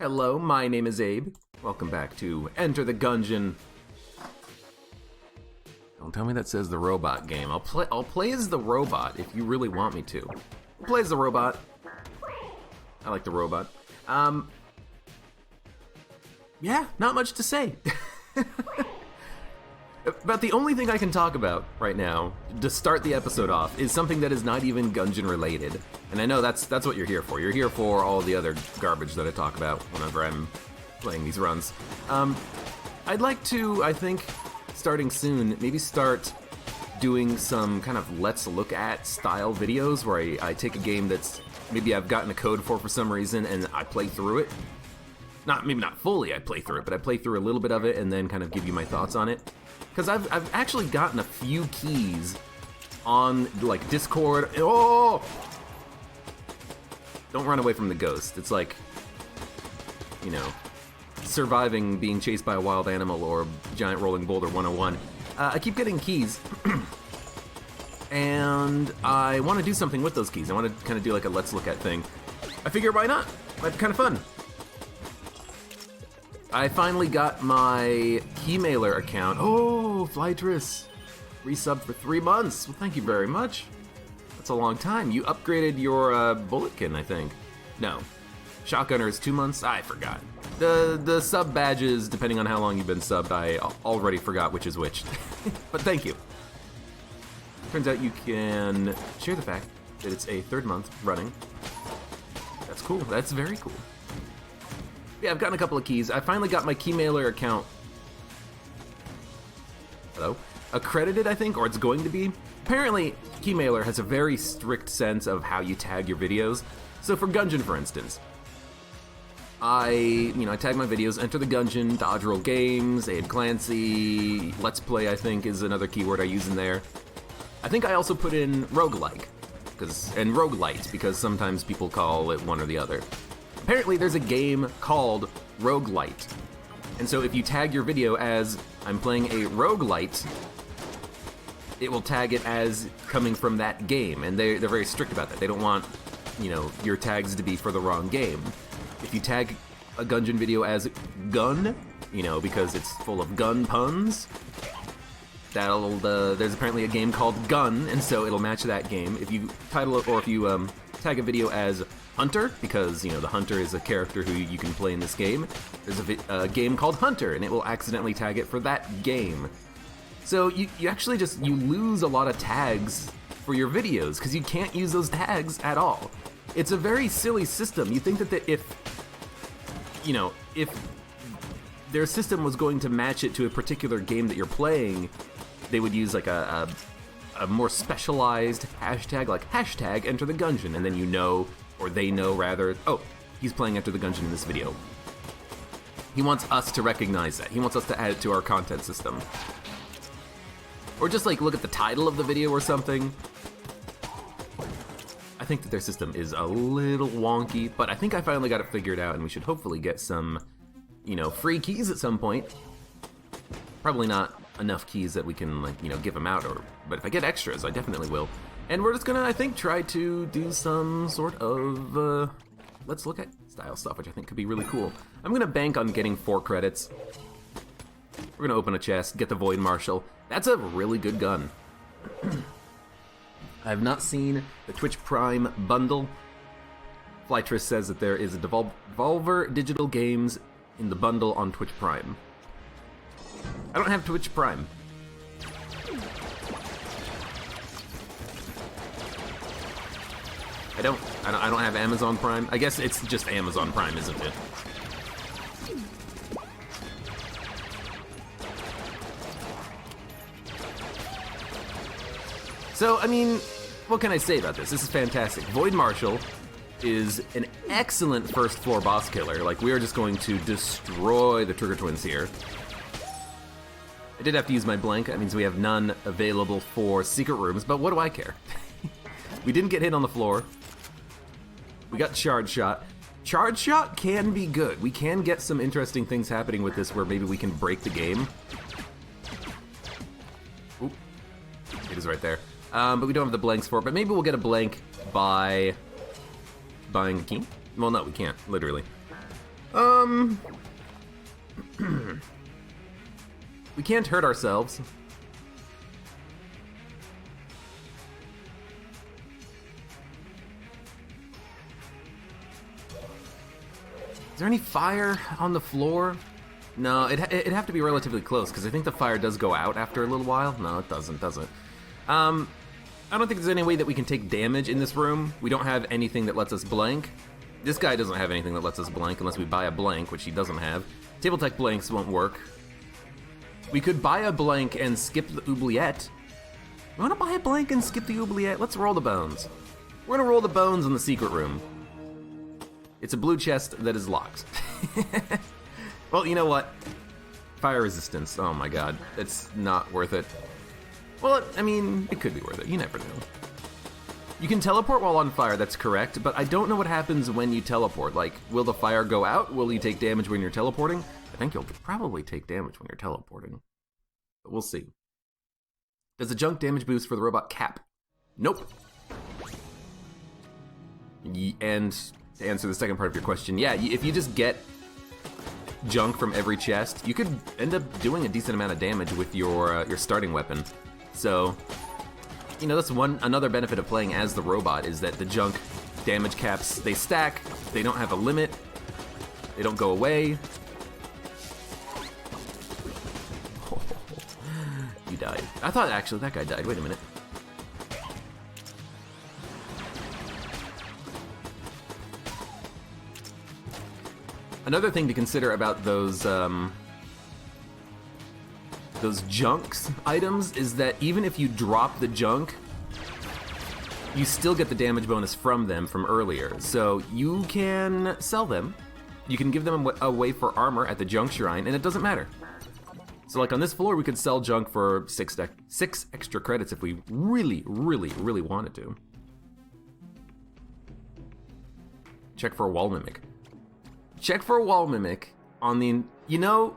Hello, my name is Abe. Welcome back to Enter the Gungeon. Don't tell me that says the robot game. I'll play as the robot if you really want me to. I'll play as the robot. I like the robot. Yeah, not much to say. But the only thing I can talk about right now, to start the episode off, is something that is not even Gungeon related. And I know that's what you're here for. You're here for all the other garbage that I talk about whenever I'm playing these runs. I'd like to, I think, starting soon, maybe start doing some kind of let's look at style videos where I take a game that's maybe I've gotten a code for some reason and I play through it. Maybe not fully I play through it, but I play through a little bit of it and then kind of give you my thoughts on it. Because I've actually gotten a few keys on, like, Discord. Oh! Don't run away from the ghost. It's like, you know, surviving being chased by a wild animal or giant rolling boulder 101. I keep getting keys, and I want to do something with those keys. I want to kind of do like a let's look at thing. I figure why not? Might be kind of fun. I finally got my keymailer account. Oh, Flytress, resubbed for 3 months. Well, thank you very much. That's a long time. You upgraded your bulletkin, I think. No, shotgunner is 2 months. I forgot. The sub badges, depending on how long you've been subbed, I already forgot which is which. But thank you. Turns out you can share the fact that it's a 3rd month running. That's cool. That's very cool. Yeah, I've gotten a couple of keys. I finally got my keymailer account. Hello? Accredited, I think, or it's going to be. Apparently, keymailer has a very strict sense of how you tag your videos. So for Gungeon, for instance, I tag my videos, Enter the Gungeon, Dodge Roll Games, AbeClancy, Let's Play, I think, is another keyword I use in there. I think I also put in roguelike, and roguelite, because sometimes people call it one or the other. Apparently there's a game called roguelite, and so if you tag your video as I'm playing a roguelite, it will tag it as coming from that game, and they're very strict about that. They don't want, your tags to be for the wrong game. If you tag a Gungeon video as gun, because it's full of gun puns, there's apparently a game called Gun, and so it'll match that game. If you title it, or if you tag a video as Hunter, because, the Hunter is a character who you can play in this game, there's a game called Hunter, and it will accidentally tag it for that game. So you actually you lose a lot of tags for your videos, because you can't use those tags at all. It's a very silly system. You think that if their system was going to match it to a particular game that you're playing, they would use like a more specialized hashtag, like hashtag Enter the Gungeon, and then or they know rather, oh, he's playing Enter the Gungeon in this video. He wants us to recognize that. He wants us to add it to our content system. Or just like look at the title of the video or something. I think that their system is a little wonky, but I think I finally got it figured out, and we should hopefully get some, free keys at some point. Probably not enough keys that we can, give them out, but if I get extras, I definitely will. And we're just gonna, I think, try to do some sort of, let's look at style stuff, which I think could be really cool. I'm gonna bank on getting 4 credits. We're gonna open a chest, get the Void Marshal. That's a really good gun. I have not seen the Twitch Prime bundle. Flytress says that there is a Devolver Digital Games in the bundle on Twitch Prime. I don't have Twitch Prime. I don't have Amazon Prime. I guess it's just Amazon Prime, isn't it? So, I mean, what can I say about this? This is fantastic. Void Marshal is an excellent first floor boss killer. Like, we are just going to destroy the Trigger Twins here. I did have to use my blank. That means we have none available for secret rooms, but what do I care? We didn't get hit on the floor. We got Charge Shot. Charge Shot can be good. We can get some interesting things happening with this where maybe we can break the game. Oop. It is right there. But we don't have the blanks for it. But maybe we'll get a blank by buying a key. Well, no, we can't, literally. We can't hurt ourselves. Is there any fire on the floor? No, it'd have to be relatively close, because I think the fire does go out after a little while. No, it doesn't. I don't think there's any way that we can take damage in this room. We don't have anything that lets us blank. This guy doesn't have anything that lets us blank unless we buy a blank, which he doesn't have. Table tech blanks won't work. We could buy a blank and skip the oubliette. You wanna buy a blank and skip the oubliette? Let's roll the bones. We're gonna roll the bones in the secret room. It's a blue chest that is locked. Well, you know what? Fire resistance, oh my god. It's not worth it. Well, I mean, it could be worth it, you never know. You can teleport while on fire, that's correct, but I don't know what happens when you teleport. Like, will the fire go out? Will you take damage when you're teleporting? I think you'll probably take damage when you're teleporting. But we'll see. Does the junk damage boost for the robot cap? Nope. And to answer the second part of your question, yeah, if you just get junk from every chest, you could end up doing a decent amount of damage with your starting weapon. So, you know, that's another benefit of playing as the robot, is that the junk damage caps, they stack, they don't have a limit, they don't go away. Oh, you died. I thought actually that guy died. Wait a minute. Another thing to consider about those junks items is that even if you drop the junk, you still get the damage bonus from them from earlier. So you can sell them. You can give them away for armor at the junk shrine, and it doesn't matter. So like on this floor, we could sell junk for 6 extra credits if we really, really, really wanted to. Check for a wall mimic. Check for a wall mimic on the, you know,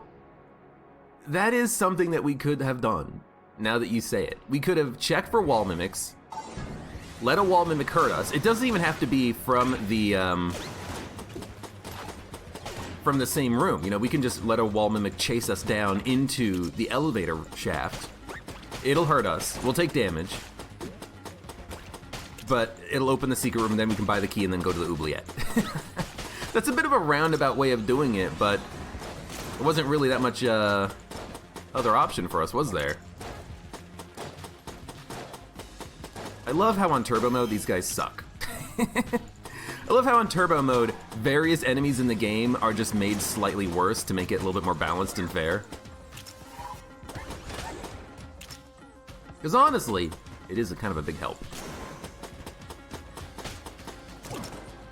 that is something that we could have done, now that you say it. We could have checked for wall mimics, let a wall mimic hurt us. It doesn't even have to be from the same room. You know, we can just let a wall mimic chase us down into the elevator shaft. It'll hurt us, we'll take damage, but it'll open the secret room, and then we can buy the key and then go to the oubliette. That's a bit of a roundabout way of doing it, but there wasn't really that much other option for us, was there? I love how on turbo mode these guys suck. I love how on turbo mode various enemies in the game are just made slightly worse to make it a little bit more balanced and fair. Because honestly, it is a kind of a big help.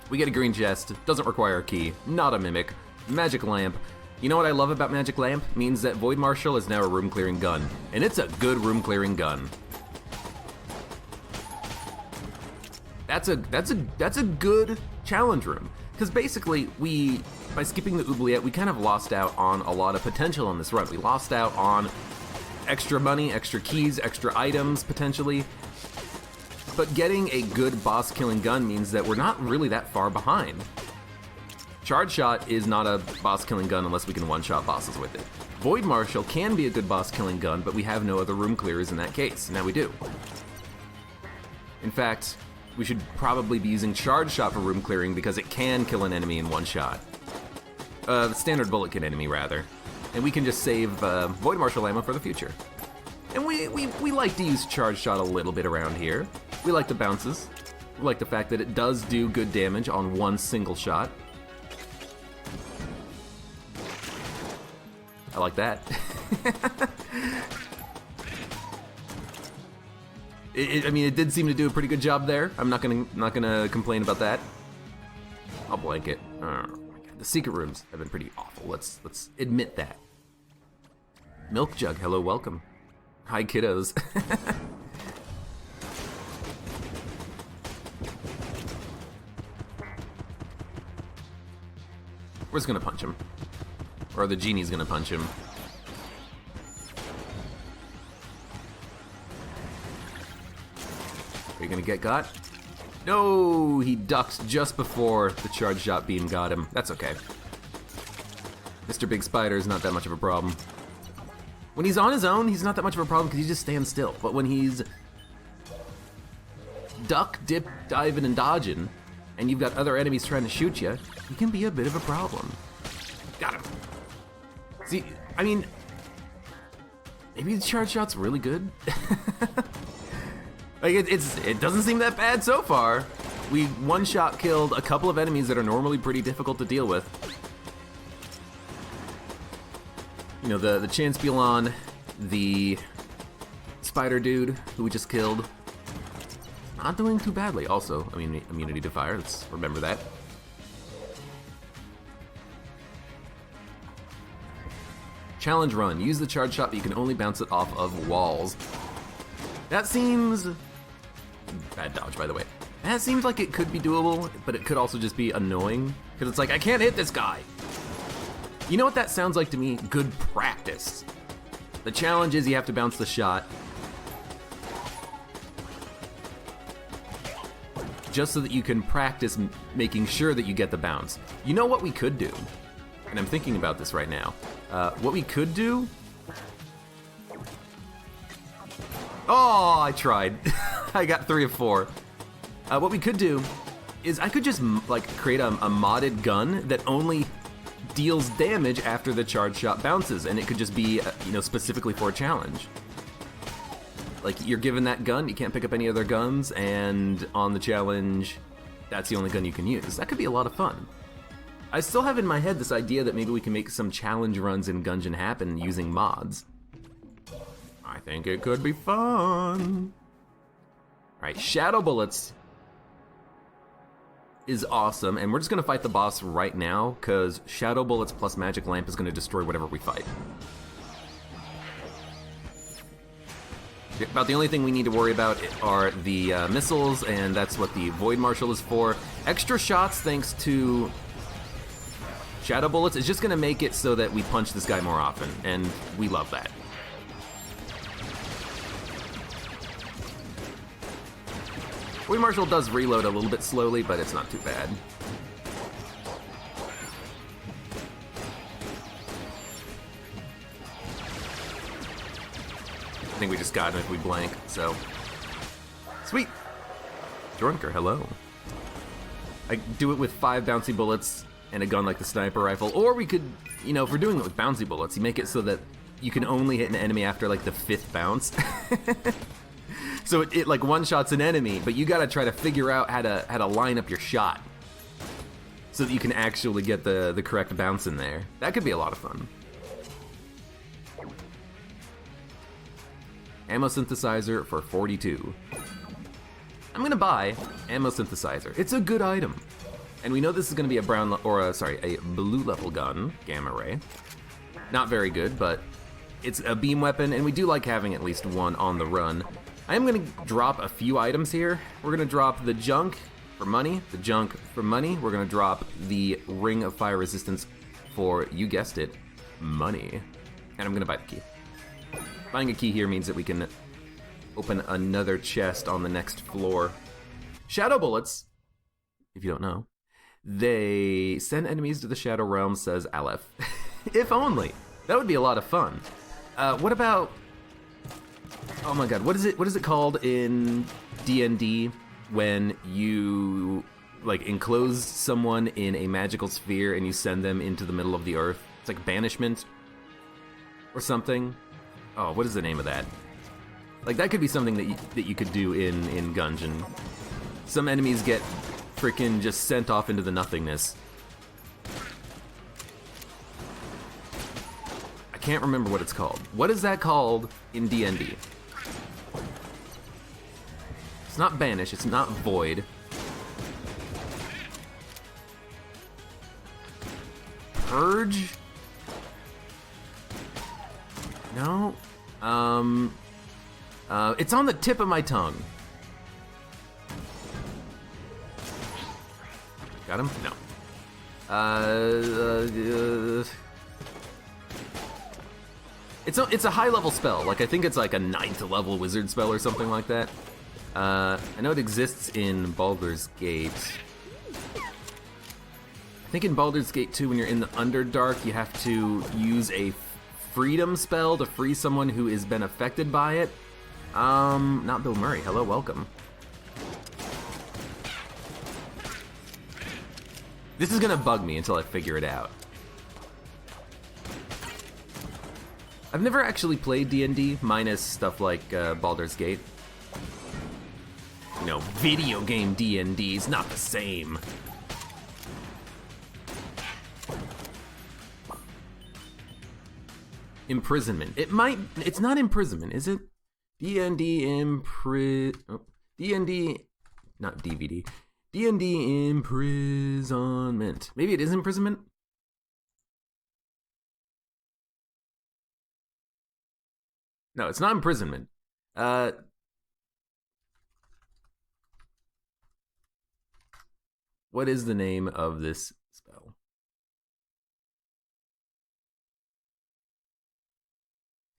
We get a green chest, doesn't require a key, not a mimic, magic lamp. You know what I love about magic lamp? Means that Void Marshal is now a room clearing gun, and it's a good room clearing gun. That's a good challenge room, because basically by skipping the oubliette, we kind of lost out on a lot of potential in this run. We lost out on extra money, extra keys, extra items potentially. But getting a good boss-killing gun means that we're not really that far behind. Charge Shot is not a boss-killing gun unless we can one-shot bosses with it. Void Marshal can be a good boss-killing gun, but we have no other room clearers in that case. Now we do. In fact, we should probably be using Charge Shot for room clearing because it can kill an enemy in one shot. The standard bullet kit enemy, rather. And we can just save Void Marshal ammo for the future. And we like to use Charge Shot a little bit around here. We like the bounces. We like the fact that it does do good damage on one single shot. I like that. I mean, it did seem to do a pretty good job there. I'm not gonna complain about that. I'll blank it. Oh my god, the secret rooms have been pretty awful. Let's admit that. Milk Jug, hello, welcome. Hi, kiddos. We're just gonna punch him. Or the genie's gonna punch him. Are you gonna get got? No, he ducks just before the charge shot beam got him. That's okay. Mr. Big Spider is not that much of a problem. When he's on his own, he's not that much of a problem because he just stands still. But when he's duck, dip, diving, and dodging, and you've got other enemies trying to shoot you, he can be a bit of a problem. Got him. See, I mean, maybe the charge shot's really good. Like it doesn't seem that bad so far. We one-shot killed a couple of enemies that are normally pretty difficult to deal with. You know, the Chanspulon, the spider dude who we just killed, not doing too badly. Also, I mean, immunity to fire. Let's remember that. Challenge run. Use the charge shot, but you can only bounce it off of walls. That seems... Bad dodge, by the way. That seems like it could be doable, but it could also just be annoying. Because it's like, I can't hit this guy. You know what that sounds like to me? Good practice. The challenge is you have to bounce the shot just so that you can practice making sure that you get the bounce. You know what we could do? And I'm thinking about this right now. What we could do... Oh, I tried. I got 3 of 4. What we could do is I could just like create a modded gun that only deals damage after the charge shot bounces, and it could just be you know, specifically for a challenge. Like, you're given that gun, you can't pick up any other guns, and on the challenge, that's the only gun you can use. That could be a lot of fun. I still have in my head this idea that maybe we can make some challenge runs in Gungeon happen using mods. I think it could be fun. Alright, Shadow Bullets is awesome, and we're just gonna fight the boss right now, because Shadow Bullets plus Magic Lamp is gonna destroy whatever we fight. About the only thing we need to worry about are the missiles, and that's what the Void Marshal is for. Extra shots thanks to Shadow Bullets is just gonna make it so that we punch this guy more often, and we love that. Void Marshal does reload a little bit slowly, but it's not too bad. I think we just got him if we blank, so. Sweet! Drunker, hello. I do it with 5 bouncy bullets and a gun like the sniper rifle, or we could, you know, if we're doing it with bouncy bullets, you make it so that you can only hit an enemy after like the 5th bounce. So it like one-shots an enemy, but you gotta try to figure out how to line up your shot so that you can actually get the correct bounce in there. That could be a lot of fun. Ammo synthesizer for 42. I'm gonna buy ammo synthesizer. It's a good item. And we know this is gonna be a a blue level gun, gamma ray. Not very good, but it's a beam weapon, and we do like having at least one on the run. I am gonna drop a few items here. We're gonna drop the junk for money, the junk for money. We're gonna drop the ring of fire resistance for, you guessed it, money. And I'm gonna buy the key. Buying a key here means that we can open another chest on the next floor. Shadow Bullets, if you don't know, they send enemies to the Shadow Realm, says Aleph. If only. That would be a lot of fun. What about... Oh my god, what is it called in D&D when you like enclose someone in a magical sphere and you send them into the middle of the earth? It's like banishment or something. Oh, what is the name of that? Like, that could be something that you could do in Gungeon. Some enemies get freaking just sent off into the nothingness. I can't remember what it's called. What is that called in D&D? It's not banish, it's not void. Purge? No? It's on the tip of my tongue. Got him? No. It's a high level spell. Like, I think it's like a 9th level wizard spell or something like that. I know it exists in Baldur's Gate. I think in Baldur's Gate 2, when you're in the Underdark, you have to use a freedom spell to free someone who has been affected by it. Not Bill Murray. Hello, welcome. This is gonna bug me until I figure it out. I've never actually played D&D, minus stuff like Baldur's Gate. You know, video game D&D is not the same. Imprisonment. It's not imprisonment, is it? D&D D&D, not DVD. D&D imprisonment. Maybe it is imprisonment? No, it's not imprisonment. What is the name of this spell?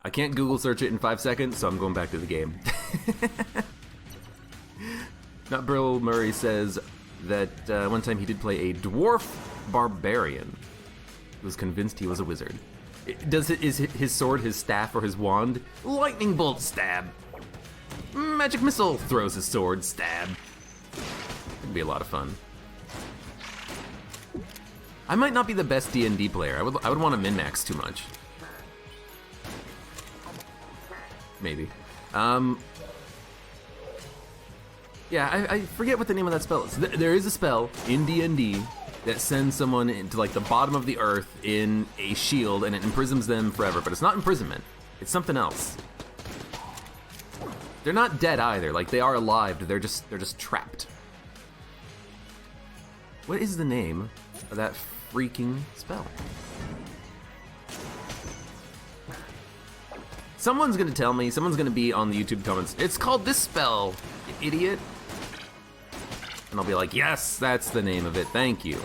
I can't Google search it in 5 seconds, so I'm going back to the game. Not Bill Murray says that one time he did play a dwarf barbarian who was convinced he was a wizard. Is his sword his staff or his wand? Lightning bolt, stab. Magic missile, throws his sword, stab. It'd be a lot of fun. I might not be the best D&D player. I would want to min-max too much. Maybe. Yeah, I forget what the name of that spell is. There is a spell in D&D that sends someone into like the bottom of the earth in a shield and it imprisons them forever, but it's not imprisonment. It's something else. They're not dead either. Like they are alive. They're just trapped. What is the name of that freaking spell? Someone's gonna tell me. Someone's gonna be on the YouTube comments. It's called this spell, you idiot. And I'll be like, yes, that's the name of it. Thank you.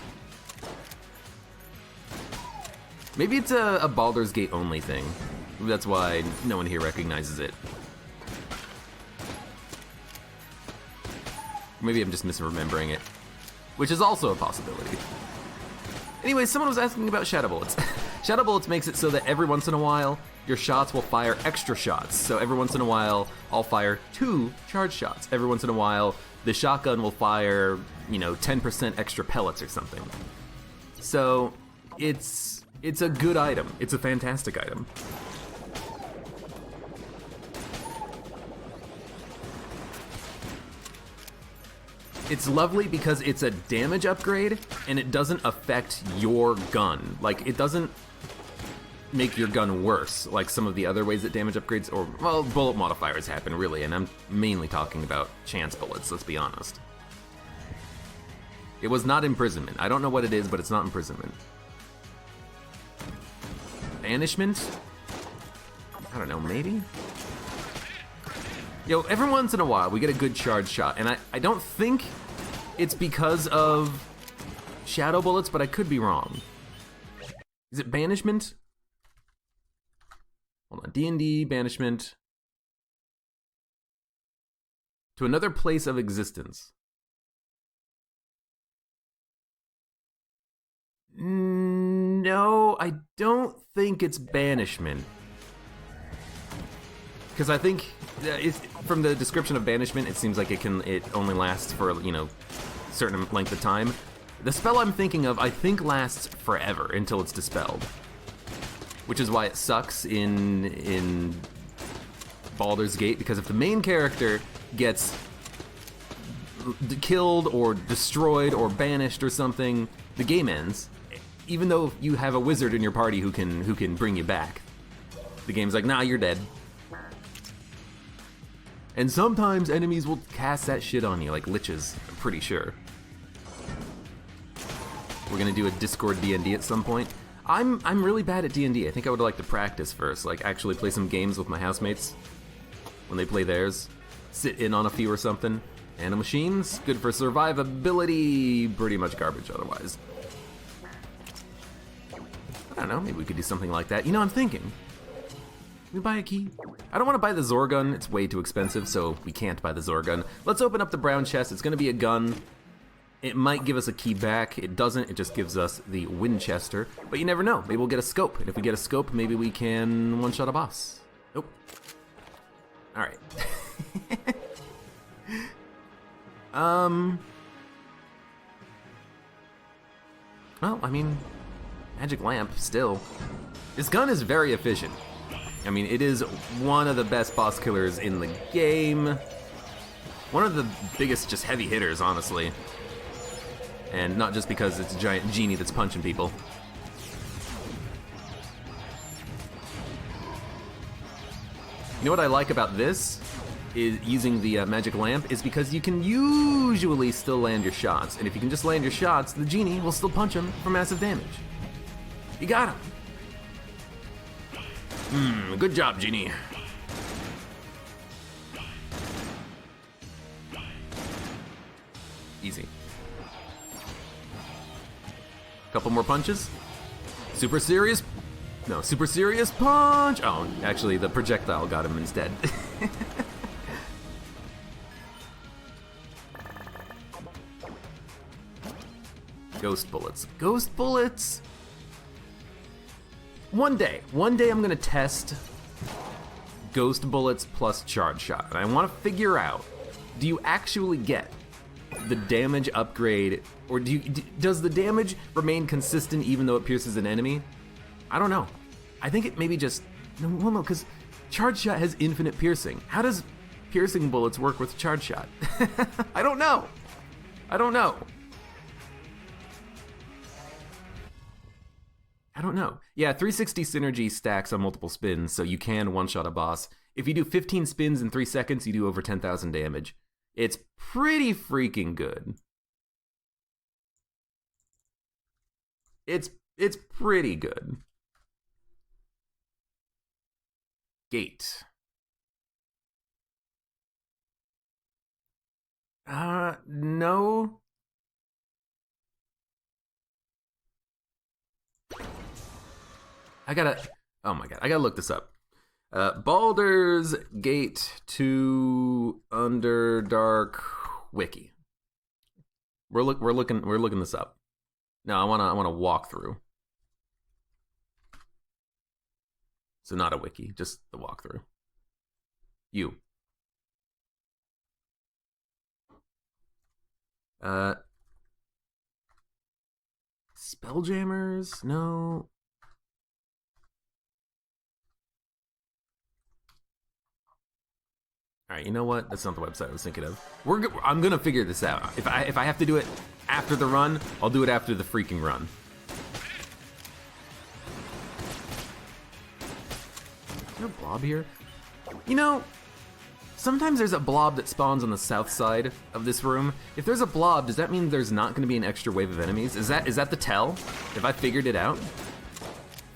Maybe it's a Baldur's Gate only thing. Maybe that's why no one here recognizes it. Maybe I'm just misremembering it, which is also a possibility. Anyway, someone was asking about Shadow Bullets. Shadow Bullets makes it so that every once in a while, your shots will fire extra shots. So every once in a while, I'll fire 2 charge shots. Every once in a while, the shotgun will fire, 10% extra pellets or something. So it's a good item. It's a fantastic item. It's lovely because it's a damage upgrade and it doesn't affect your gun. Like, it doesn't make your gun worse like some of the other ways that damage upgrades, or, well, bullet modifiers happen, really, and I'm mainly talking about chance bullets, let's be honest. It was not imprisonment. I don't know what it is, but it's not imprisonment. Banishment? I don't know, maybe? Every once in a while, we get a good charge shot, and I don't think it's because of Shadow Bullets, but I could be wrong. Is it Banishment? Hold on, D&D, Banishment. To another place of existence. No, I don't think it's Banishment. Because I think, from the description of Banishment, it seems like it only lasts for, a certain length of time. The spell I'm thinking of, I think, lasts forever until it's dispelled. Which is why it sucks in Baldur's Gate, because if the main character gets killed or destroyed or banished or something, the game ends. Even though you have a wizard in your party who can bring you back. The game's like, nah, you're dead. And sometimes enemies will cast that shit on you, like liches, I'm pretty sure. We're gonna do a Discord D&D at some point. I'm really bad at D&D. I think I would like to practice first, like actually play some games with my housemates when they play theirs. Sit in on a few or something. Nano machines, good for survivability, pretty much garbage otherwise. I don't know, maybe we could do something like that. I'm thinking. Can we buy a key? I don't want to buy the Zorgun, it's way too expensive, so we can't buy the Zorgun. Let's open up the brown chest, it's gonna be a gun. It might give us a key back. It doesn't. It just gives us the Winchester. But you never know. Maybe we'll get a scope. And if we get a scope, maybe we can one-shot a boss. Nope. All right. Well, I mean, magic lamp still. This gun is very efficient. I mean, it is one of the best boss killers in the game. One of the biggest just heavy hitters, honestly. And not just because it's a giant genie that's punching people. You know what I like about this? Is using the magic lamp is because you can usually still land your shots. And if you can just land your shots, the genie will still punch him for massive damage. You got him. Good job, genie. Easy. Couple more punches. Super serious punch. Oh, actually, the projectile got him instead. Ghost bullets. Ghost bullets. One day I'm gonna test ghost bullets plus charge shot, and I want to figure out: do you actually get the damage upgrade, or does the damage remain consistent even though it pierces an enemy? I don't know. I think it maybe just no, because charge shot has infinite piercing. How does piercing bullets work with charge shot? I don't know. Yeah, 360 synergy stacks on multiple spins, so you can one-shot a boss. If you do 15 spins in 3 seconds, you do over 10,000 damage. It's pretty freaking good. It's pretty good. Gate. No. Oh my god, I gotta look this up. Baldur's Gate 2 Underdark Wiki. We're looking this up. No, I wanna walk through. So not a wiki, just the walkthrough. You. Spelljammers? No. All right, you know what? That's not the website I was thinking of. I'm gonna figure this out. If I have to do it after the run, I'll do it after the freaking run. Is there a blob here? You know, sometimes there's a blob that spawns on the south side of this room. If there's a blob, does that mean there's not gonna be an extra wave of enemies? Is that the tell? Have I figured it out?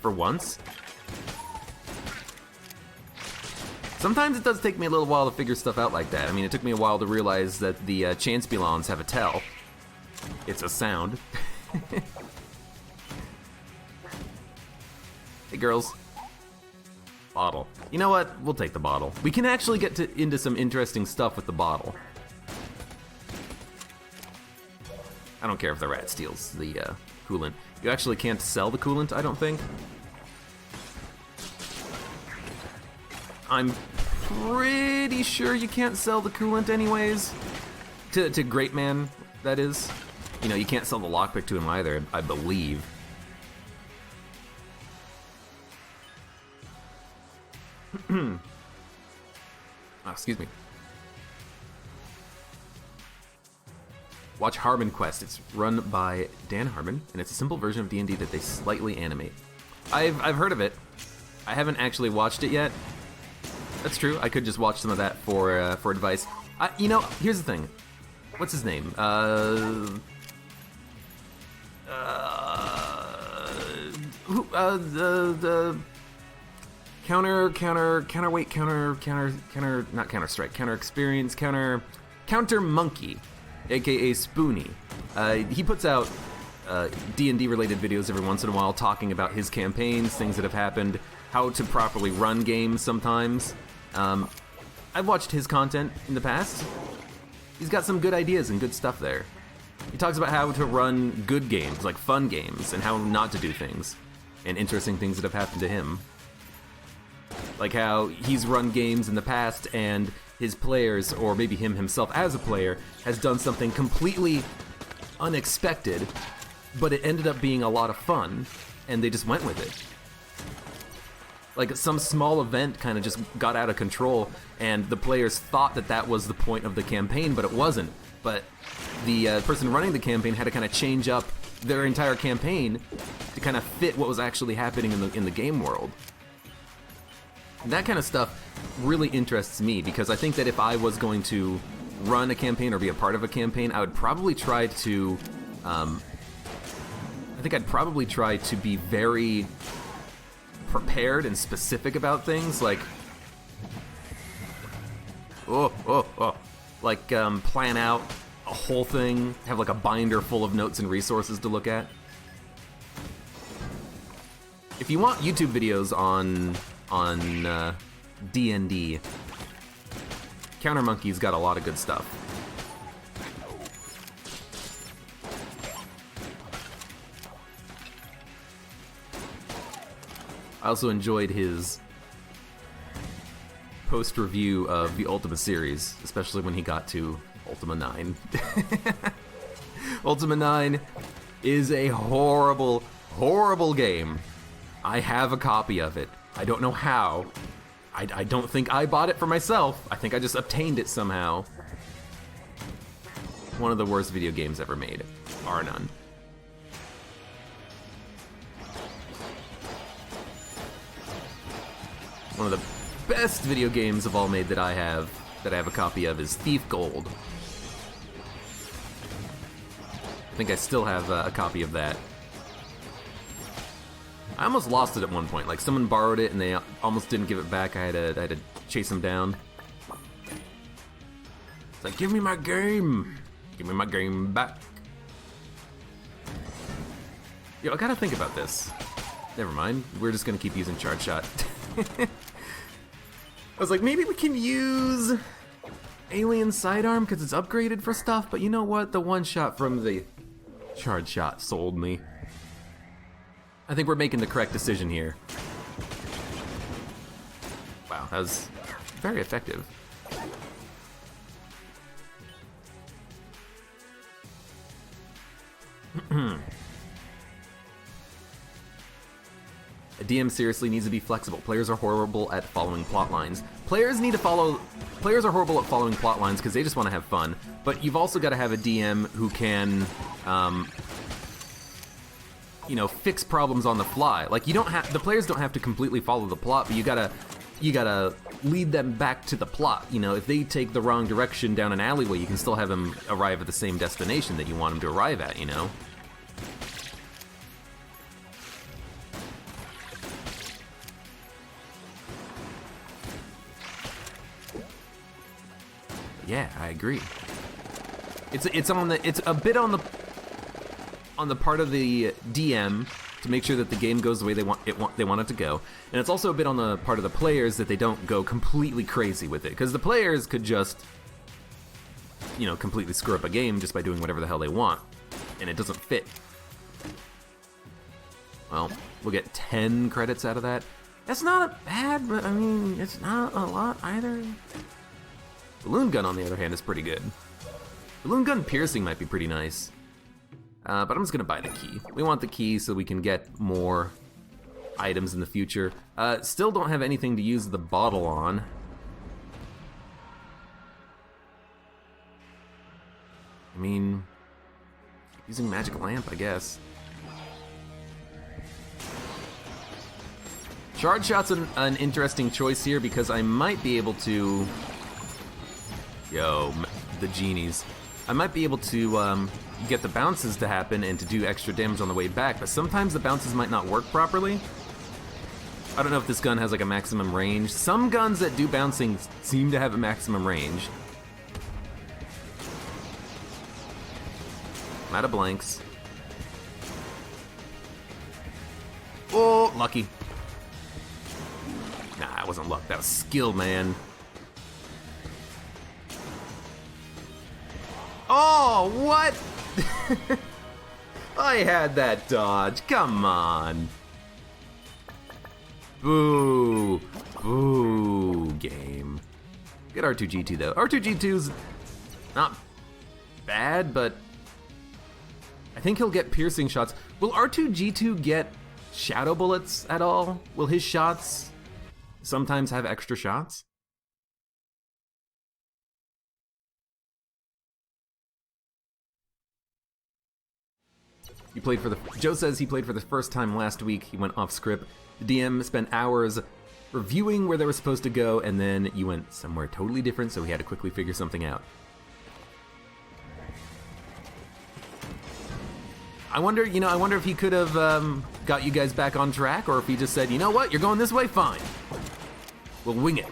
For once? Sometimes it does take me a little while to figure stuff out like that. I mean, it took me a while to realize that the Chanspelons have a tell. It's a sound. Hey, girls. Bottle. You know what? We'll take the bottle. We can actually get into some interesting stuff with the bottle. I don't care if the rat steals the coolant. You actually can't sell the coolant, I don't think. I'm pretty sure you can't sell the coolant anyways. To Great Man, that is. You know, you can't sell the lockpick to him either, I believe. Oh, excuse me. Watch Harmon Quest. It's run by Dan Harmon, and it's a simple version of D&D that they slightly animate. I've heard of it. I haven't actually watched it yet. That's true. I could just watch some of that for advice. You know, here's the thing. What's his name? The Counter Monkey, aka Spoonie. He puts out D&D related videos every once in a while talking about his campaigns, things that have happened, how to properly run games sometimes. I've watched his content in the past. He's got some good ideas and good stuff there. He talks about how to run good games, like fun games, and how not to do things, and interesting things that have happened to him. Like how he's run games in the past and his players, or maybe him himself as a player, has done something completely unexpected, but it ended up being a lot of fun, and they just went with it. Like some small event kind of just got out of control, and the players thought that that was the point of the campaign, but it wasn't. But the person running the campaign had to kind of change up their entire campaign to kind of fit what was actually happening in the game world. And that kind of stuff really interests me, because I think that if I was going to run a campaign or be a part of a campaign, I would probably try to, I think I'd probably try to be very prepared and specific about things, like, plan out a whole thing, have like a binder full of notes and resources to look at. If you want YouTube videos on D&D, Counter Monkey's got a lot of good stuff. I also enjoyed his post-review of the Ultima series, especially when he got to Ultima 9. Ultima 9 is a horrible, horrible game. I have a copy of it. I don't know how. I don't think I bought it for myself. I think I just obtained it somehow. One of the worst video games ever made, bar none. One of the best video games of all made that I have a copy of is Thief Gold. I think I still have a copy of that. I almost lost it at one point. Like, someone borrowed it and they almost didn't give it back. I had to chase them down. It's like, give me my game! Give me my game back. Yo, I gotta think about this. Never mind. We're just gonna keep using Charge Shot. I was like, maybe we can use Alien Sidearm because it's upgraded for stuff, but you know what? The one shot from the Charge Shot sold me. I think we're making the correct decision here. Wow, that was very effective. A DM seriously needs to be flexible. Players are horrible at following plot lines. Players are horrible at following plot lines because they just want to have fun. But you've also got to have a DM who can, fix problems on the fly. Like, the players don't have to completely follow the plot, but you gotta lead them back to the plot. You know, if they take the wrong direction down an alleyway, you can still have them arrive at the same destination that you want them to arrive at, you know? Yeah, I agree. It's a bit on the part of the DM to make sure that the game goes the way they want it to go, and it's also a bit on the part of the players that they don't go completely crazy with it, because the players could just, completely screw up a game just by doing whatever the hell they want, and it doesn't fit. Well, we'll get 10 credits out of that. That's not bad, but I mean, it's not a lot either. Balloon Gun, on the other hand, is pretty good. Balloon Gun Piercing might be pretty nice. But I'm just gonna buy the key. We want the key so we can get more items in the future. Still don't have anything to use the bottle on. I mean, using Magic Lamp, I guess. Charge Shot's an interesting choice here because I might be able to... Yo, the genies. I might be able to get the bounces to happen and to do extra damage on the way back, but sometimes the bounces might not work properly. I don't know if this gun has like a maximum range. Some guns that do bouncing seem to have a maximum range. I'm out of blanks. Oh, lucky. Nah, that wasn't luck. That was skill, man. Oh, what? I had that dodge. Come on. Boo. Boo, game. Get R2-G2 though. R2-G2's not bad, but I think he'll get piercing shots. Will R2-G2 get shadow bullets at all? Will his shots sometimes have extra shots? He played for the... Joe says he played for the first time last week. He went off script. The DM spent hours reviewing where they were supposed to go, and then you went somewhere totally different, so he had to quickly figure something out. I wonder if he could have got you guys back on track, or if he just said, you know what, you're going this way, fine. We'll wing it.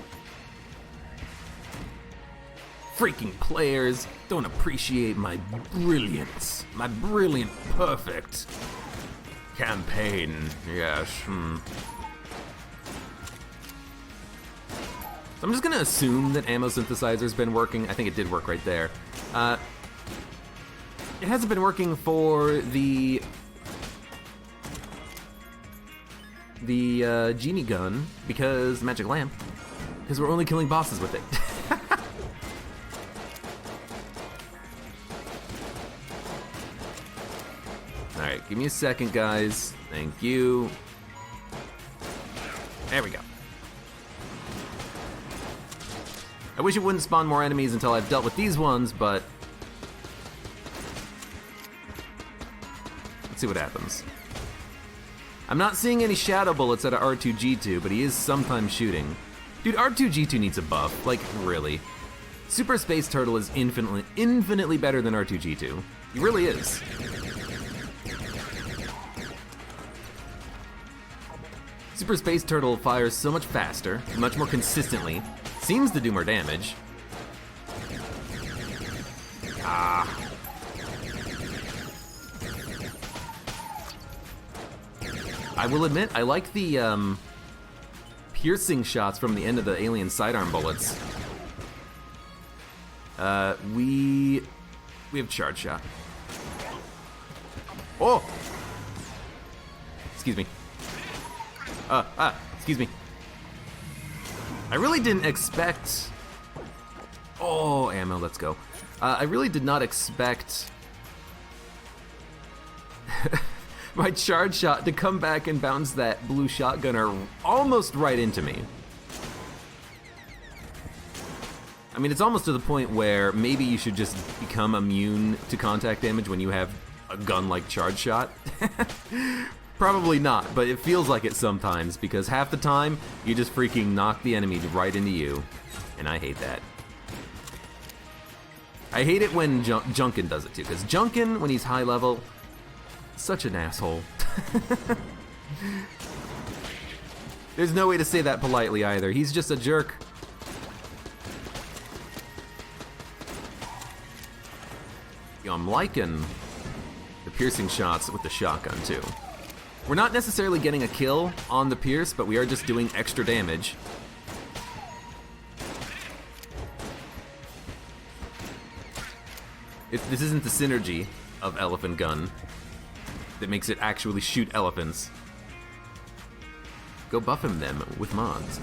Freaking players don't appreciate my brilliance, my brilliant, perfect campaign. Yes. So I'm just gonna assume that ammo synthesizer's been working. I think it did work right there. It hasn't been working for the genie gun because magic lamp, because we're only killing bosses with it. Alright, give me a second, guys. Thank you. There we go. I wish it wouldn't spawn more enemies until I've dealt with these ones, but let's see what happens. I'm not seeing any shadow bullets out of R2-G2, but he is sometimes shooting. Dude, R2-G2 needs a buff, like, really. Super Space Turtle is infinitely better than R2-G2. He really is. Super Space Turtle fires so much faster, much more consistently, seems to do more damage. Ah. I will admit, I like the piercing shots from the end of the alien sidearm bullets. We have charge shot. Oh! Excuse me. Excuse me. I really didn't expect... Oh, ammo, let's go. I really did not expect my charge shot to come back and bounce that blue shotgunner almost right into me. I mean, it's almost to the point where maybe you should just become immune to contact damage when you have a gun like charge shot. Probably not, but it feels like it sometimes, because half the time, you just freaking knock the enemy right into you, and I hate that. I hate it when Junkin does it too, because Junkin, when he's high level, such an asshole. There's no way to say that politely either. He's just a jerk. Yo, I'm liking the piercing shots with the shotgun too. We're not necessarily getting a kill on the pierce, but we are just doing extra damage. This isn't the synergy of elephant gun that makes it actually shoot elephants. Go buff him them with mods.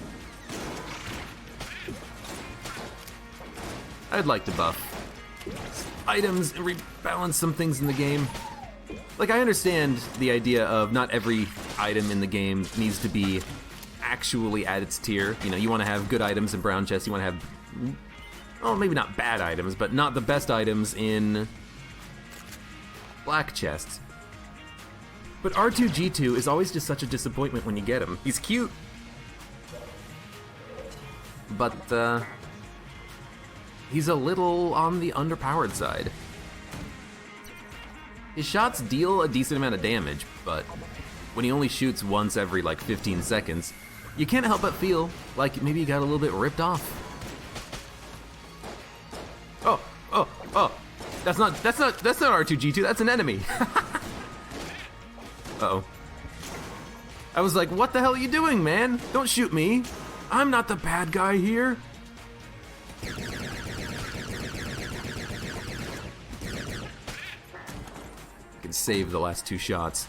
I'd like to buff items and rebalance some things in the game. Like, I understand the idea of not every item in the game needs to be actually at its tier. You know, you want to have good items in brown chests, you want to have, well, maybe not bad items, but not the best items in black chests. But R2-G2 is always just such a disappointment when you get him. He's cute, but he's a little on the underpowered side. His shots deal a decent amount of damage, but when he only shoots once every like 15 seconds, you can't help but feel like maybe he got a little bit ripped off. Oh, that's not R2-G2, that's an enemy. Uh-oh. I was like, what the hell are you doing, man? Don't shoot me. I'm not the bad guy here. didn't save the last 2 shots.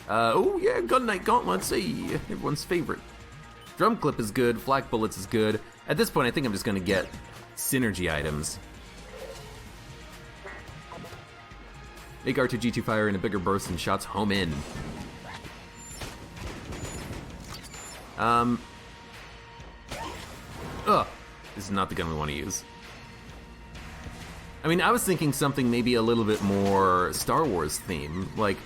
Oh yeah, Gun Knight Gauntlets, hey, everyone's favorite. Drum Clip is good, Flak Bullets is good. At this point, I think I'm just gonna get synergy items. Make R2-G2 fire in a bigger burst and shots home in. This is not the gun we want to use. I mean, I was thinking something maybe a little bit more Star Wars theme. Like,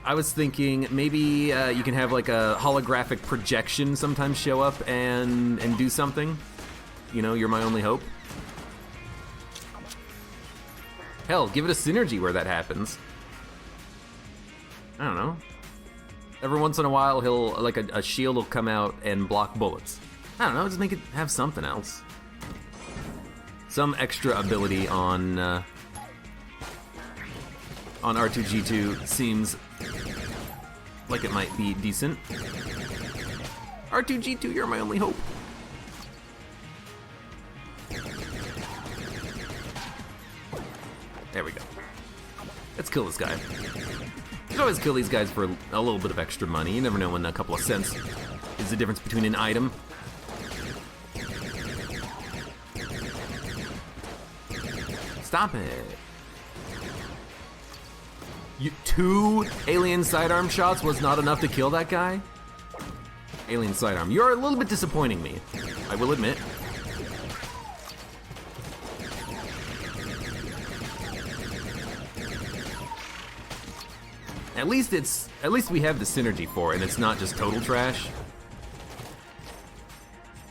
I was thinking maybe you can have like a holographic projection sometimes show up and do something. You know, you're my only hope. Hell, give it a synergy where that happens. I don't know. Every once in a while, he'll, like a shield will come out and block bullets. I don't know, just make it have something else. Some extra ability on R2-G2 seems like it might be decent. R2-G2, you're my only hope. There we go. Let's kill this guy. You can always kill these guys for a little bit of extra money. You never know when a couple of cents is the difference between an item. Stop it. 2 alien sidearm shots was not enough to kill that guy? Alien sidearm. You're a little bit disappointing me, I will admit. At least we have the synergy for it, and it's not just total trash.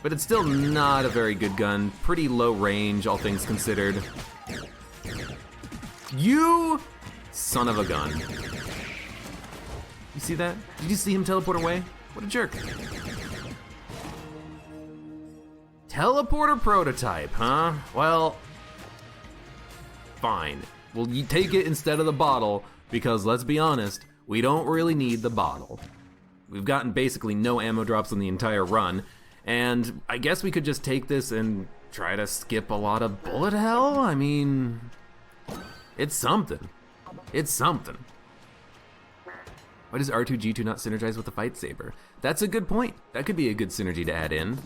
But it's still not a very good gun. Pretty low range, all things considered. You son of a gun. You see that? Did you see him teleport away? What a jerk. Teleporter prototype, huh? Well, fine. Well, you take it instead of the bottle, because let's be honest, we don't really need the bottle. We've gotten basically no ammo drops on the entire run, and I guess we could just take this and try to skip a lot of bullet hell? I mean, it's something. It's something. Why does R2-G2 not synergize with the fight saber? That's a good point. That could be a good synergy to add in.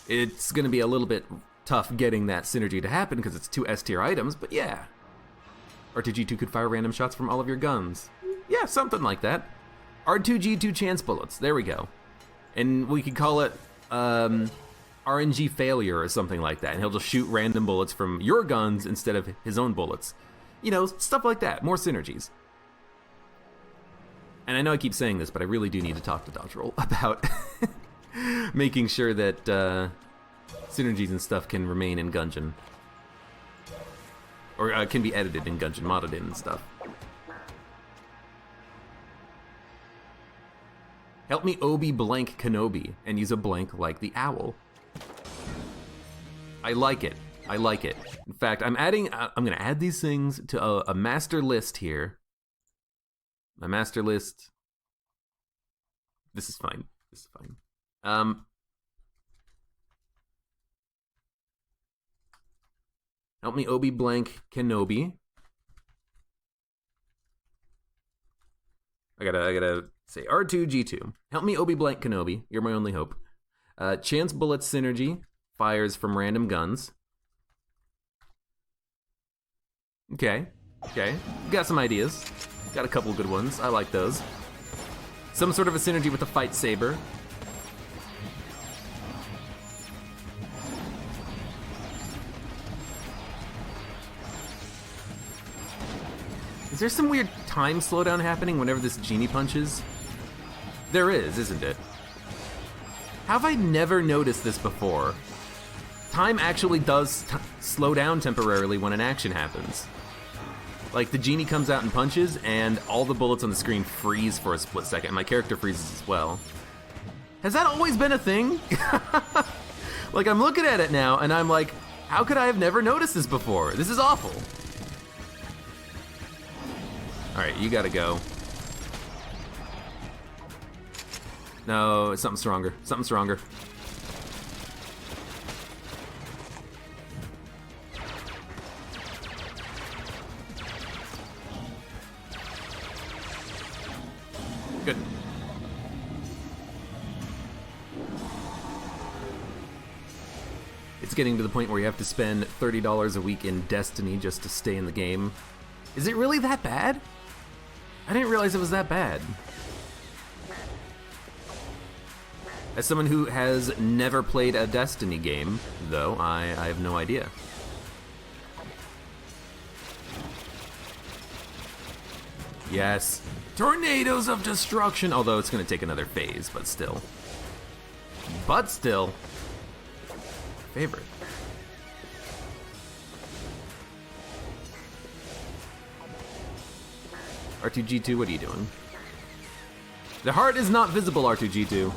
It's gonna be a little bit tough getting that synergy to happen because it's 2 S-tier items, but yeah. R2-G2 could fire random shots from all of your guns. Yeah, something like that. R2-G2 chance bullets, there we go. And we could call it RNG failure or something like that, and he'll just shoot random bullets from your guns instead of his own bullets. You know, stuff like that, more synergies. And I know I keep saying this, but I really do need to talk to Dodge Roll about making sure that synergies and stuff can remain in Gungeon. Or can be edited in Gungeon, modded in and stuff. Help me Obi blank Kenobi and use a blank like the owl. I like it. I like it. In fact, I'm gonna add these things to a master list here. My master list. This is fine. This is fine. Help me Obi blank Kenobi. I gotta say R2-G2. Help me Obi blank Kenobi. You're my only hope. Chance bullet synergy fires from random guns. Okay. Got some ideas. Got a couple good ones. I like those. Some sort of a synergy with the fight saber. Is there some weird time slowdown happening whenever this genie punches? There is, isn't it? How have I never noticed this before? Time actually does slow down temporarily when an action happens. Like, the genie comes out and punches, and all the bullets on the screen freeze for a split second, and my character freezes as well. Has that always been a thing? Like, I'm looking at it now, and I'm like, how could I have never noticed this before? This is awful. Alright, you gotta go. No, it's something stronger. Something stronger. It's getting to the point where you have to spend $30 a week in Destiny just to stay in the game. Is it really that bad? I didn't realize it was that bad. As someone who has never played a Destiny game, though, I have no idea. Yes. Tornadoes of destruction! Although it's gonna take another phase, but still. But still. Favorite. R2G2, what are you doing? The heart is not visible, R2G2.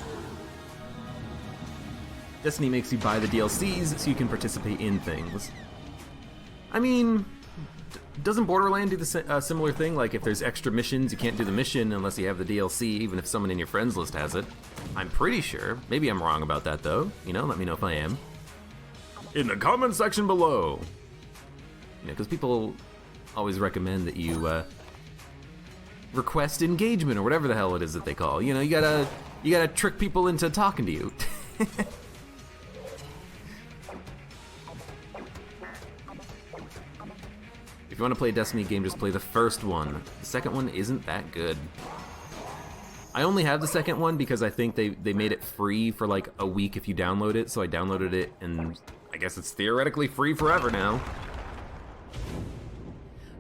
Destiny makes you buy the DLCs so you can participate in things. I mean, doesn't Borderlands do the similar thing? Like if there's extra missions, you can't do the mission unless you have the DLC, even if someone in your friends list has it. I'm pretty sure. Maybe I'm wrong about that though. You know, let me know if I am. In the comment section below. You know, because people always recommend that you request engagement or whatever the hell it is that they call. You know, you gotta trick people into talking to you. If you want to play a Destiny game, just play the first one. The second one isn't that good. I only have the second one because I think they made it free for like a week if you download it, so I downloaded it, and I guess it's theoretically free forever now.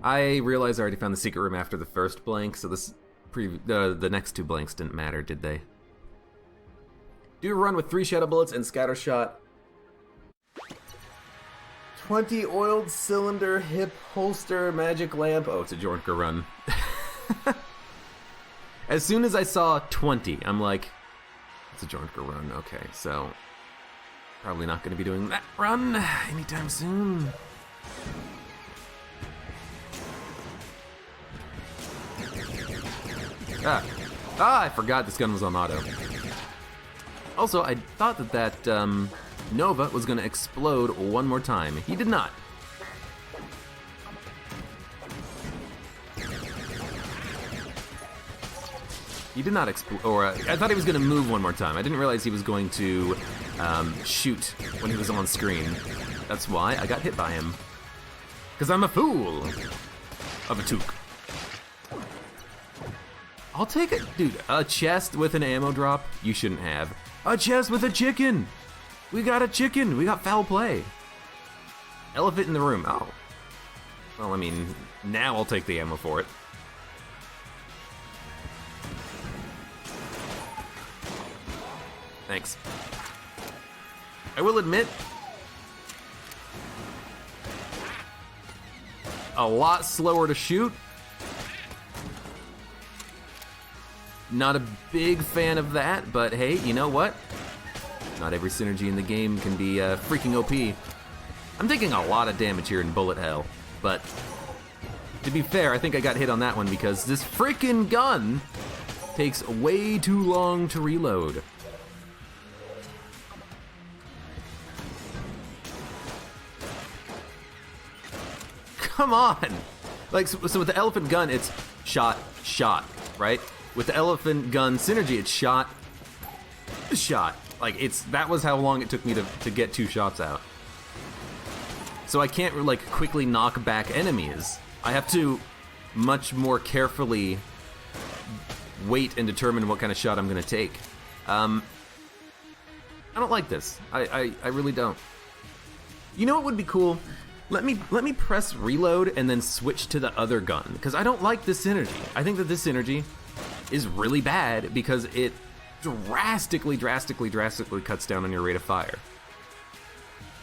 I realized I already found the secret room after the first blank, so the next two blanks didn't matter, did they? Do a run with 3 shadow bullets and scatter shot. 20 oiled cylinder, hip holster, magic lamp. Oh, it's a Jornka run. As soon as I saw 20, I'm like, it's a Jornka run. Okay, so probably not going to be doing that run anytime soon. I forgot this gun was on auto. Also, I thought that Nova was going to explode one more time. He did not. He did not explode, or I thought he was going to move one more time. I didn't realize he was going to shoot when he was on screen. That's why I got hit by him. Because I'm a fool of a toque. I'll take it. Dude, a chest with an ammo drop? You shouldn't have. A chest with a chicken! We got a chicken! We got foul play! Elephant in the room. Oh. Well, I mean, now I'll take the ammo for it. Thanks. I will admit, a lot slower to shoot. Not a big fan of that, but hey, you know what? Not every synergy in the game can be freaking OP. I'm taking a lot of damage here in bullet hell, but to be fair, I think I got hit on that one because this freaking gun takes way too long to reload. Come on! Like, so with the elephant gun, it's shot, shot, right? With the elephant gun synergy, it's shot, shot. Like, that was how long it took me to get 2 shots out. So I can't, like, quickly knock back enemies. I have to much more carefully wait and determine what kind of shot I'm gonna take. I don't like this. I really don't. You know what would be cool? Let me press reload and then switch to the other gun, because I don't like this synergy. I think that this synergy is really bad because it drastically cuts down on your rate of fire.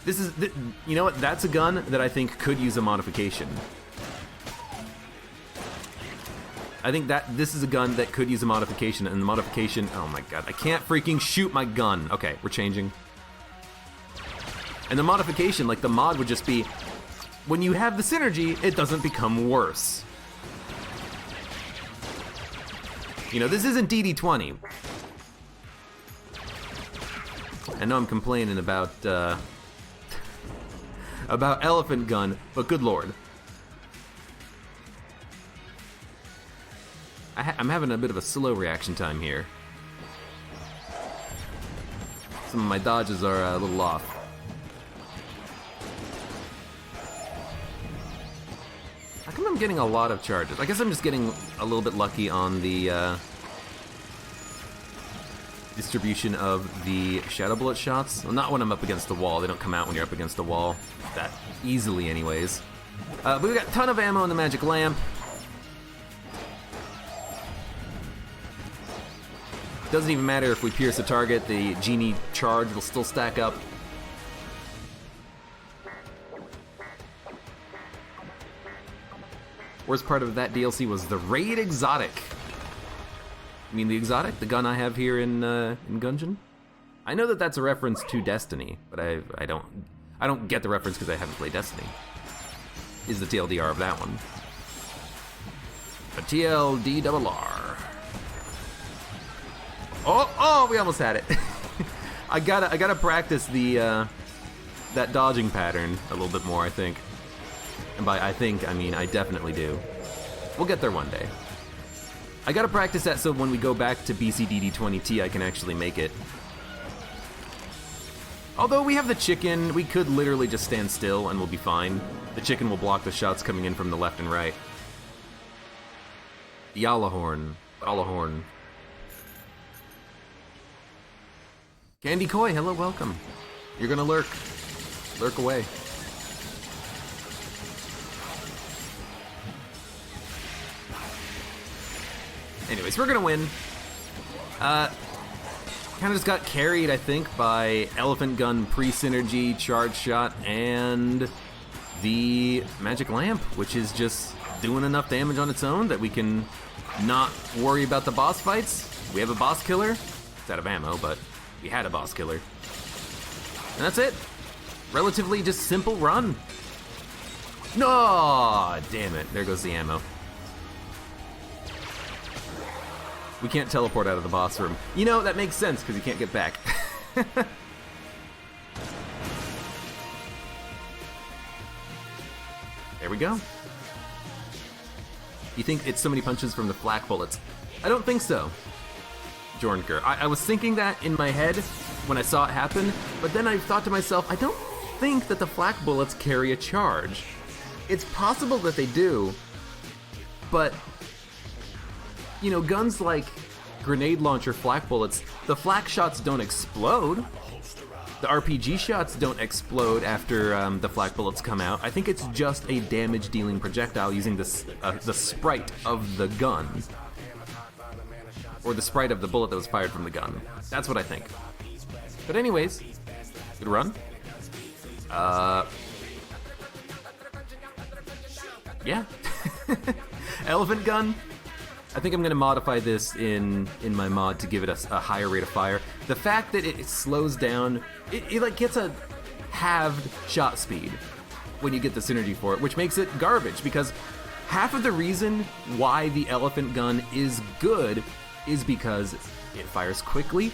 You know what? That's a gun that I think could use a modification. I think that this is a gun that could use a modification, and the modification, oh my god, I can't freaking shoot my gun. Okay, we're changing. And the modification, like the mod would just be, when you have the synergy, it doesn't become worse. You know, this isn't DD20. I know I'm complaining about Elephant Gun, but good lord. I'm having a bit of a slow reaction time here. Some of my dodges are a little off. assume I'm getting a lot of charges. I guess I'm just getting a little bit lucky on the distribution of the shadow bullet shots. Well, not when I'm up against the wall. They don't come out when you're up against the wall that easily anyways. But we got a ton of ammo in the magic lamp. Doesn't even matter if we pierce the target, the genie charge will still stack up. Worst part of that DLC was the Raid Exotic. You mean the Exotic? The gun I have here in Gungeon? I know that that's a reference to Destiny, but I don't get the reference because I haven't played Destiny. Is the TLDR of that one. A TLDRR. Oh, we almost had it. I gotta practice the that dodging pattern a little bit more, I think. And by I think, I mean I definitely do. We'll get there one day. I gotta practice that so when we go back to BCDD20T, I can actually make it. Although we have the chicken, we could literally just stand still and we'll be fine. The chicken will block the shots coming in from the left and right. Yalahorn. Alahorn. Candy Koi, hello, welcome. You're gonna lurk. Lurk away. Anyways, we're gonna win. Kind of just got carried, I think, by Elephant Gun pre-synergy, charge shot, and the Magic Lamp, which is just doing enough damage on its own that we can not worry about the boss fights. We have a boss killer. It's out of ammo, but we had a boss killer. And that's it. Relatively just simple run. No, damn it. There goes the ammo. We can't teleport out of the boss room. You know, that makes sense because you can't get back. There we go. You think it's so many punches from the flak bullets? I don't think so, Jornker. I was thinking that in my head when I saw it happen, but then I thought to myself, I don't think that the flak bullets carry a charge. It's possible that they do, but you know, guns like grenade launcher flak bullets, the flak shots don't explode. The RPG shots don't explode after the flak bullets come out. I think it's just a damage-dealing projectile using the sprite of the gun. Or the sprite of the bullet that was fired from the gun. That's what I think. But anyways, good run. Yeah. Elephant gun. I think I'm going to modify this in my mod to give it a higher rate of fire. The fact that it slows down, it like gets a halved shot speed when you get the synergy for it, which makes it garbage because half of the reason why the elephant gun is good is because it fires quickly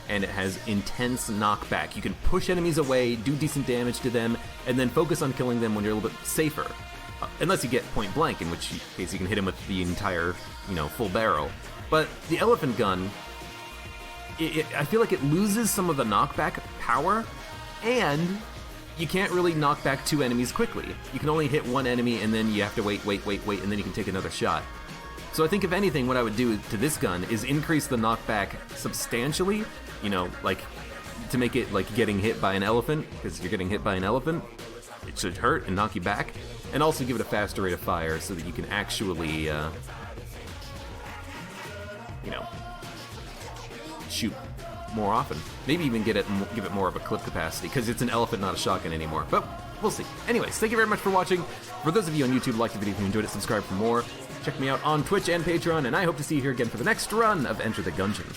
and it has intense knockback. You can push enemies away, do decent damage to them, and then focus on killing them when you're a little bit safer. Unless you get point blank, in which case you can hit him with the entire, full barrel. But the elephant gun, I feel like it loses some of the knockback power, and you can't really knock back two enemies quickly. You can only hit one enemy, and then you have to wait, and then you can take another shot. So I think if anything, what I would do to this gun is increase the knockback substantially, like to make it like getting hit by an elephant, because you're getting hit by an elephant, it should hurt and knock you back. And also give it a faster rate of fire so that you can actually, shoot more often. Maybe even give it more of a clip capacity, because it's an elephant, not a shotgun anymore. But we'll see. Anyways, thank you very much for watching. For those of you on YouTube, like the video if you enjoyed it, subscribe for more. Check me out on Twitch and Patreon, and I hope to see you here again for the next run of Enter the Gungeon.